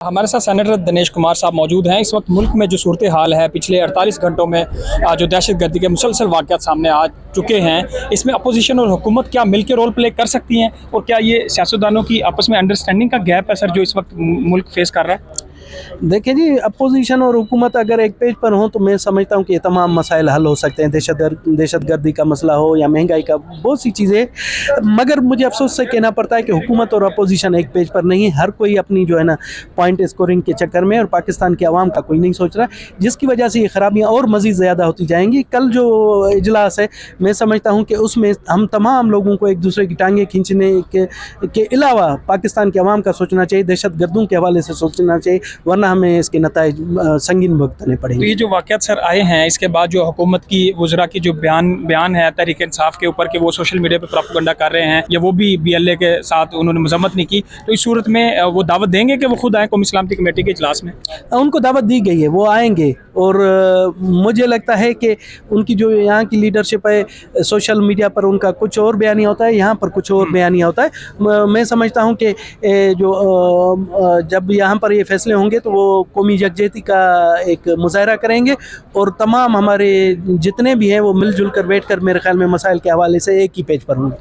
हमारे साथ सेनेटर दिनेश कुमार साहब मौजूद हैं। इस वक्त मुल्क में जो सूरत हाल है, पिछले 48 घंटों में जो दहशतगर्दी के मुसलसल वाक़यात सामने आ चुके हैं, इसमें अपोजिशन और हुकूमत क्या मिलकर रोल प्ले कर सकती हैं, और क्या ये सियासतदानों की आपस में अंडरस्टैंडिंग का गैप है सर जो इस वक्त मुल्क फेस कर रहा है? देखिए जी, अपोजिशन और हुकूमत अगर एक पेज पर हो तो मैं समझता हूँ कि ये तमाम मसाइल हल हो सकते हैं। दहशतगर्दी का मसला हो या महंगाई का, बहुत सी चीज़ें। मगर मुझे अफसोस से कहना पड़ता है कि हुकूमत और अपोजिशन एक पेज पर नहीं है। हर कोई अपनी जो है ना पॉइंट स्कोरिंग के चक्कर में, और पाकिस्तान की आवाम का कोई नहीं सोच रहा, जिसकी वजह से ये खराबियाँ और मज़ीद ज़्यादा होती जाएंगी। कल जो इजलास है, मैं समझता हूँ कि उसमें हम तमाम लोगों को एक दूसरे की टांगें खींचने के अलावा पाकिस्तान की आवाम का सोचना चाहिए, दहशतगर्दों के हवाले से सोचना चाहिए, वरना हमें इसके नताइज संगीन भुगतने तो पड़ेंगे। ये जो वाक़यात सर आए हैं, इसके बाद जो हुकूमत की वज़रा की जो बयान है तहरीक इंसाफ के ऊपर कि वो सोशल मीडिया पे प्रोपेगेंडा कर रहे हैं, या वो भी BLA के साथ उन्होंने मजम्मत नहीं की, तो इस सूरत में वो दावत देंगे कि वो खुद आए कौमी सलामती कमेटी के इजलास में? उनको दावत दी गई है, वो आएंगे। और मुझे लगता है कि उनकी जो यहाँ की लीडरशिप है, सोशल मीडिया पर उनका कुछ और बयानिया होता है, यहाँ पर कुछ और बयानिया होता है। मैं समझता हूँ कि जब यहाँ पर ये फैसले होंगे तो वो कौमी यकजहती का एक मुजाहरा करेंगे, और तमाम हमारे जितने भी हैं वो मिलजुल कर बैठ कर मेरे ख्याल में मसाइल के हवाले से एक ही पेज पर होंगे।